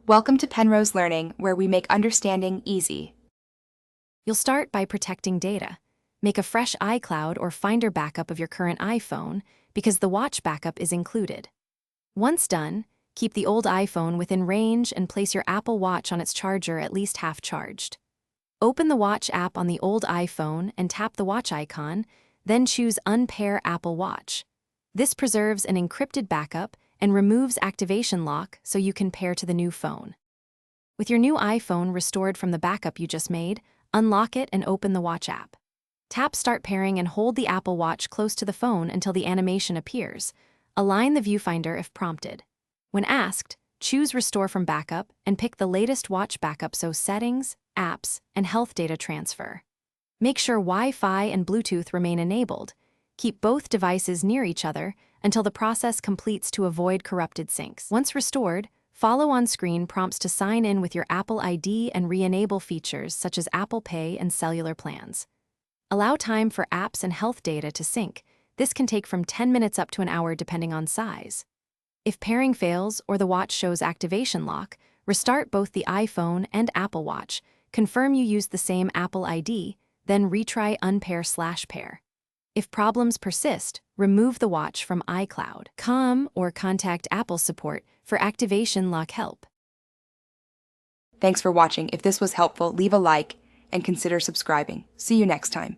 Welcome to Penrose Learning, where we make understanding easy. You'll start by protecting data. Make a fresh iCloud or Finder backup of your current iPhone because the watch backup is included. Once done, keep the old iPhone within range and place your Apple Watch on its charger at least half charged. Open the Watch app on the old iPhone and tap the watch icon, then choose Unpair Apple Watch. This preserves an encrypted backup and removes activation lock so you can pair to the new phone. With your new iPhone restored from the backup you just made, unlock it and open the Watch app. Tap Start Pairing and hold the Apple Watch close to the phone until the animation appears. Align the viewfinder if prompted. When asked, choose Restore from Backup and pick the latest watch backup so Settings, Apps, and Health Data transfer. Make sure Wi-Fi and Bluetooth remain enabled. Keep both devices near each other until the process completes to avoid corrupted syncs. Once restored, follow on-screen prompts to sign in with your Apple ID and re-enable features such as Apple Pay and cellular plans. Allow time for apps and health data to sync. This can take from 10 minutes up to an hour depending on size. If pairing fails or the watch shows activation lock, restart both the iPhone and Apple Watch. Confirm you used the same Apple ID, then retry Unpair/Pair. If problems persist, remove the watch from iCloud.com or contact Apple support for activation lock help. Thanks for watching. If this was helpful, leave a like and consider subscribing. See you next time.